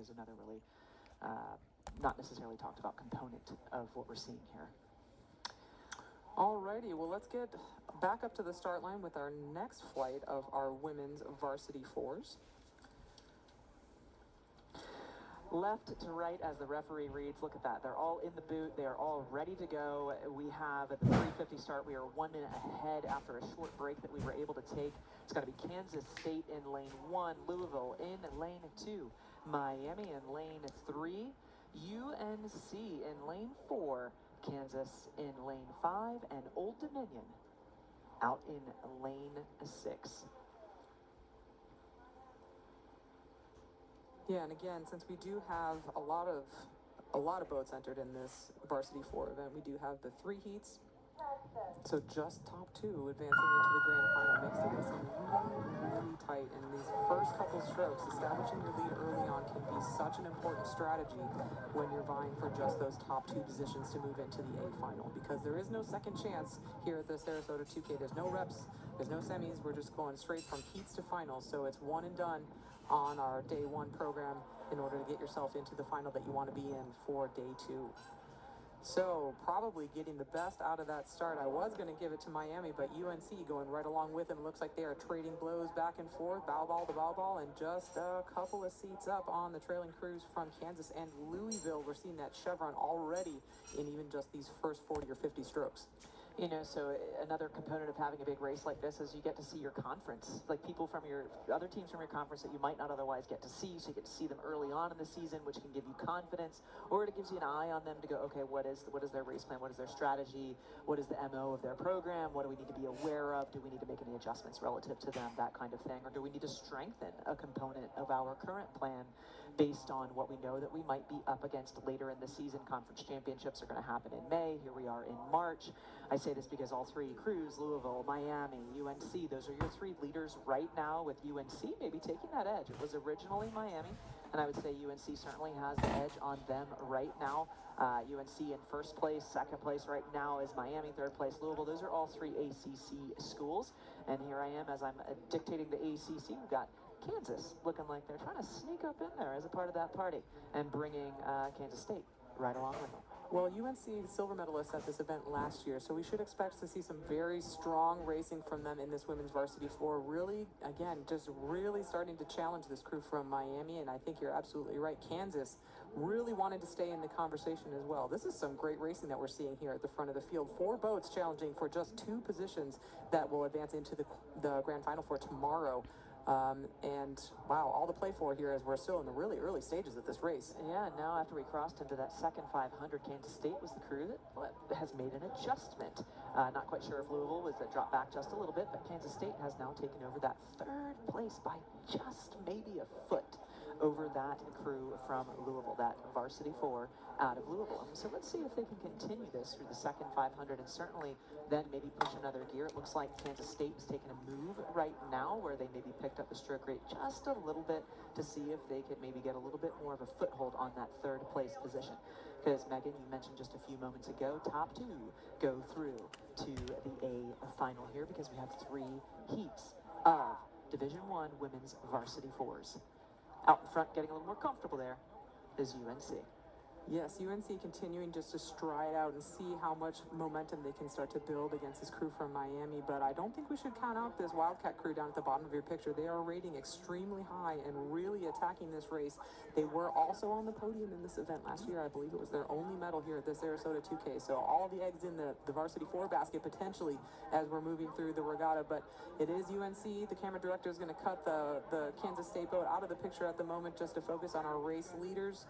is another really not necessarily talked about component of what we're seeing here. Alrighty, well, let's get back up to the start line with our next flight of our women's varsity fours. Left to right as the referee reads. Look at that. They're all in the boot. They are all ready to go. We have at the 3:50 start, we are 1 minute ahead after a short break that we were able to take. It's going to be Kansas State in lane 1, Louisville in lane 2, Miami in lane 3, UNC in lane 4, Kansas in lane 5, and Old Dominion out in lane 6. Yeah, and again, since we do have a lot of boats entered in this varsity 4 event, we do have the 3 heats. So just top 2 advancing into the grand final makes the racing really tight. And these first couple strokes, establishing your lead early on can be such an important strategy when you're vying for just those top 2 positions to move into the A final, because there is no second chance here at the Sarasota 2K. There's no reps, there's no semis. We're just going straight from heats to finals. So it's one and done on our day 1 program in order to get yourself into the final that you want to be in for day 2. So probably getting the best out of that start. I was going to give it to Miami, but UNC going right along with them. Looks like they are trading blows back and forth, bow ball to bow ball, and just a couple of seats up on the trailing crews from Kansas and Louisville. We're seeing that chevron already in even just these first 40 or 50 strokes. You know, so another component of having a big race like this is you get to see your conference, like people from your other teams from your conference that you might not otherwise get to see. So you get to see them early on in the season, which can give you confidence, or it gives you an eye on them to go, okay, what is their race plan? What is their strategy? What is the MO of their program? What do we need to be aware of? Do we need to make any adjustments relative to them? That kind of thing. Or do we need to strengthen a component of our current plan based on what we know that we might be up against later in the season? Conference championships are going to happen in May. Here we are in March. I say this because all 3 crews, Louisville, Miami, UNC, those are your 3 leaders right now, with UNC maybe taking that edge. It was originally Miami, and I would say UNC certainly has the edge on them right now. UNC in first place, second place right now is Miami, third place Louisville. Those are all 3 ACC schools, and here I am as I'm dictating the ACC. We've got Kansas looking like they're trying to sneak up in there as a part of that party and bringing Kansas State right along with them. Well, UNC silver medalists at this event last year, so we should expect to see some very strong racing from them in this women's varsity 4. Really, again, just really starting to challenge this crew from Miami, and I think you're absolutely right. Kansas really wanted to stay in the conversation as well. This is some great racing that we're seeing here at the front of the field. 4 boats challenging for just 2 positions that will advance into the grand final for tomorrow. And wow, all to play for here as we're still in the really early stages of this race. Yeah, now after we crossed into that second 500, Kansas State was the crew that has made an adjustment. Not quite sure if Louisville was dropped back just a little bit, but Kansas State has now taken over that 3rd place by just maybe a foot over that crew from Louisville, that varsity 4 out of Louisville. So let's see if they can continue this through the second 500 and certainly then maybe push another gear. It looks like Kansas State is taking a move right now where they maybe picked up the stroke rate just a little bit to see if they could maybe get a little bit more of a foothold on that 3rd place position. Because Megan, you mentioned just a few moments ago, top 2 go through to the A final here because we have 3 heats of Division I women's varsity 4s. Out in front, getting a little more comfortable there, is UNC. Yes, UNC continuing just to stride out and see how much momentum they can start to build against this crew from Miami. But I don't think we should count out this Wildcat crew down at the bottom of your picture. They are rating extremely high and really attacking this race. They were also on the podium in this event last year. I believe it was their only medal here at the Sarasota 2K. So all the eggs in the varsity 4 basket potentially as we're moving through the regatta. But it is UNC. The camera director is going to cut the Kansas State boat out of the picture at the moment just to focus on our race leaders.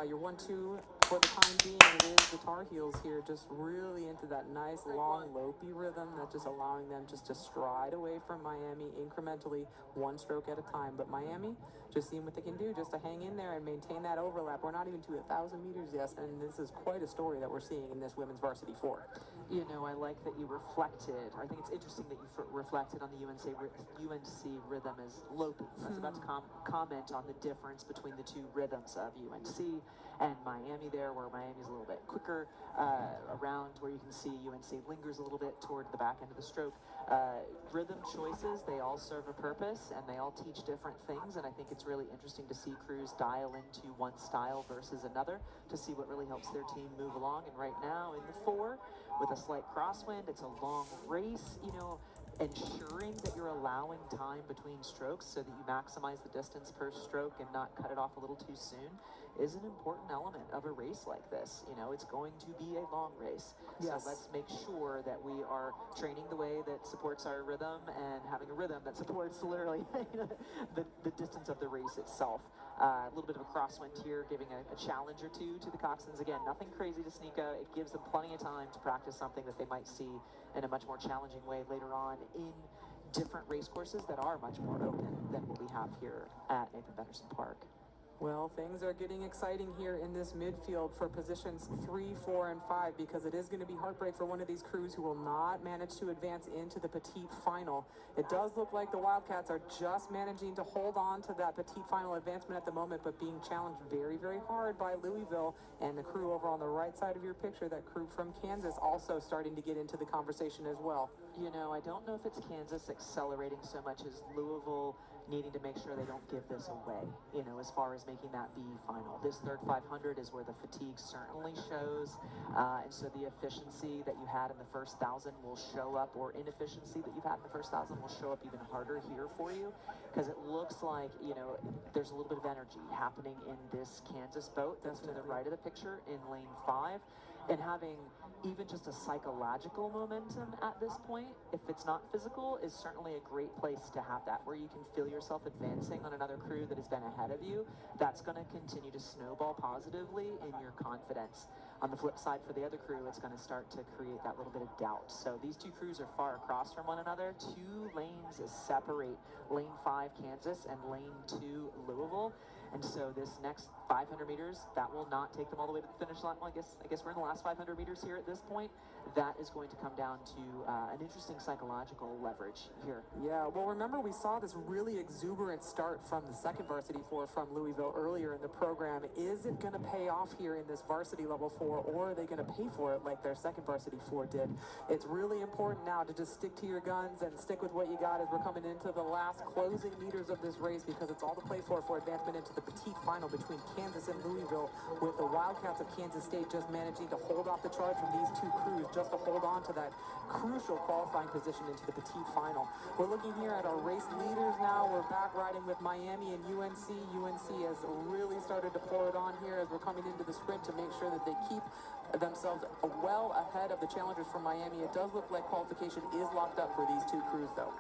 Your 1-2 for the time being, it is the Tar Heels here, just really into that nice long lopey rhythm that's just allowing them just to stride away from Miami incrementally, 1 stroke at a time. But Miami just seeing what they can do just to hang in there and maintain that overlap. We're not even to 1,000 meters yet, and this is quite a story that we're seeing in this women's varsity 4. You know, I like that you reflected. I think it's interesting that you reflected on the UNC rhythm as lopey. I was about to comment on the difference between the 2 rhythms of UNC and Miami there, where Miami's a little bit quicker around, where you can see UNC lingers a little bit toward the back end of the stroke. Rhythm choices, they all serve a purpose, and they all teach different things, and I think it's it's really interesting to see crews dial into one style versus another to see what really helps their team move along. And right now in the 4, with a slight crosswind, it's a long race, you know, ensuring that you're allowing time between strokes so that you maximize the distance per stroke and not cut it off a little too soon is an important element of a race like this. You know, it's going to be a long race. Yes. So let's make sure that we are training the way that supports our rhythm and having a rhythm that supports literally the distance of the race itself. A little bit of a crosswind here, giving a challenge or two to the coxswains. Again, nothing crazy to sneak out. It gives them plenty of time to practice something that they might see in a much more challenging way later on in different race courses that are much more open than what we have here at Nathan Benderson Park. Well, things are getting exciting here in this midfield for positions 3, 4, and 5, because it is going to be heartbreak for one of these crews who will not manage to advance into the petite final. It does look like the Wildcats are just managing to hold on to that petite final advancement at the moment, but being challenged very, very hard by Louisville and the crew over on the right side of your picture, that crew from Kansas, also starting to get into the conversation as well. You know, I don't know if it's Kansas accelerating so much as Louisville needing to make sure they don't give this away, you know, as far as making that be final. This third 500 is where the fatigue certainly shows, and so the efficiency that you had in the first 1,000 will show up, or inefficiency that you've had in the first 1,000 will show up even harder here for you, because it looks like, you know, there's a little bit of energy happening in this Kansas boat that's to the right of the picture in lane 5, and having even just a psychological momentum at this point, if it's not physical, is certainly a great place to have that, where you can feel yourself advancing on another crew that has been ahead of you. That's going to continue to snowball positively in your confidence. On the flip side, for the other crew, it's going to start to create that little bit of doubt. So these two crews are far across from one another. 2 lanes separate lane 5 Kansas and lane 2 Louisville. And so this next 500 meters, that will not take them all the way to the finish line. Well, I guess we're in the last 500 meters here at this point. That is going to come down to an interesting psychological leverage here. Yeah, well, remember we saw this really exuberant start from the second varsity 4 from Louisville earlier in the program. Is it going to pay off here in this varsity level 4, or are they going to pay for it like their second varsity 4 did? It's really important now to just stick to your guns and stick with what you got as we're coming into the last closing meters of this race, because it's all to play for advancement into the petite final between Kansas and Louisville, with the Wildcats of Kansas State just managing to hold off the charge from these two crews, just to hold on to that crucial qualifying position into the petite final. We're looking here at our race leaders now. We're back riding with Miami and UNC. UNC has really started to pour it on here as we're coming into the sprint to make sure that they keep themselves well ahead of the challengers from Miami. It does look like qualification is locked up for these two crews, though.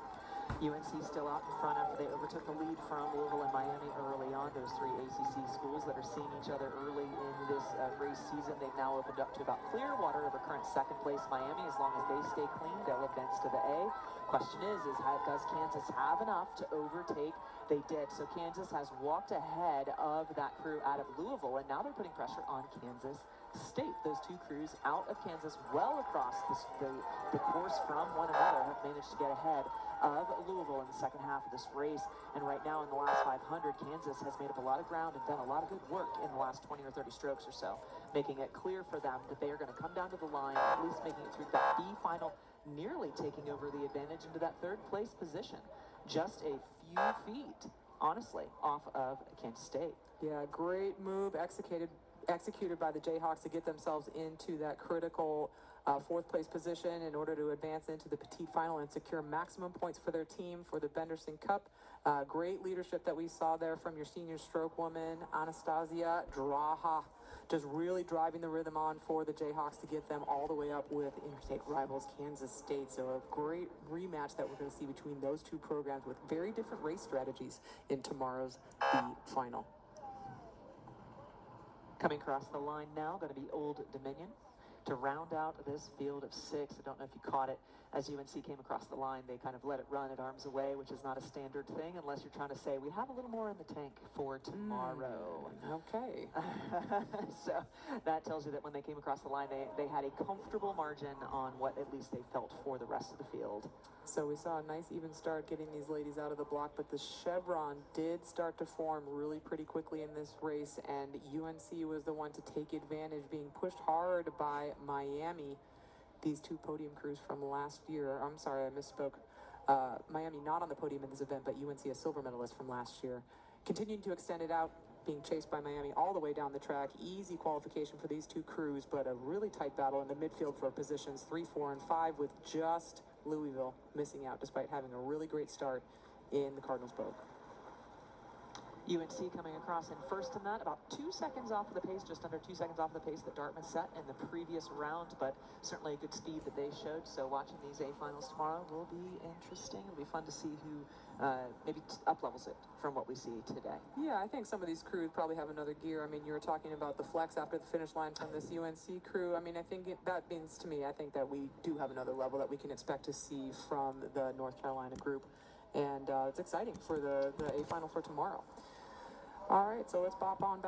UNC still out in front after they overtook the lead from Louisville and Miami early on. Those 3 ACC schools that are seeing each other early in this race season. They've now opened up to about Clearwater over current second place Miami. As long as they stay clean, they'll advance to the A. Question is does Kansas have enough to overtake? They did. So Kansas has walked ahead of that crew out of Louisville, and now they're putting pressure on Kansas State. Those two crews out of Kansas, well across the course from one another, have managed to get ahead of Louisville in the second half of this race. And right now in the last 500, Kansas has made up a lot of ground and done a lot of good work in the last 20 or 30 strokes or so, making it clear for them that they are going to come down to the line, at least making it through that B final, nearly taking over the advantage into that third place position. Just a few feet, honestly, off of Kansas State. Yeah, great move executed by the Jayhawks to get themselves into that critical 4th place position in order to advance into the petite final and secure maximum points for their team for the Benderson Cup. Great leadership that we saw there from your senior stroke woman, Anastasia Draha, just really driving the rhythm on for the Jayhawks to get them all the way up with interstate rivals Kansas State. So a great rematch that we're going to see between those two programs with very different race strategies in tomorrow's B final. Coming across the line now, going to be Old Dominion to round out this field of 6. I don't know if you caught it. As UNC came across the line, they kind of let it run at arm's away, which is not a standard thing unless you're trying to say, we have a little more in the tank for tomorrow. Okay. So that tells you that when they came across the line, they had a comfortable margin on what at least they felt for the rest of the field. So we saw a nice even start getting these ladies out of the block, but the chevron did start to form really pretty quickly in this race, and UNC was the one to take advantage, being pushed hard by Miami. These two podium crews from last year. I'm sorry, I misspoke. Miami not on the podium in this event, but UNC a silver medalist from last year. continuing to extend it out, being chased by Miami all the way down the track. Easy qualification for these two crews, but a really tight battle in the midfield for positions 3, 4, and 5, with just Louisville missing out despite having a really great start in the Cardinals boat. UNC coming across in first in that, about 2 seconds off of the pace, just under 2 seconds off the pace that Dartmouth set in the previous round, but certainly a good speed that they showed. So watching these A finals tomorrow will be interesting. It'll be fun to see who maybe up levels it from what we see today. Yeah, I think some of these crews probably have another gear. I mean, you were talking about the flex after the finish line from this UNC crew. I mean, I think that means to me, I think that we do have another level that we can expect to see from the North Carolina group. And it's exciting for the A final for tomorrow. All right, so let's pop on back.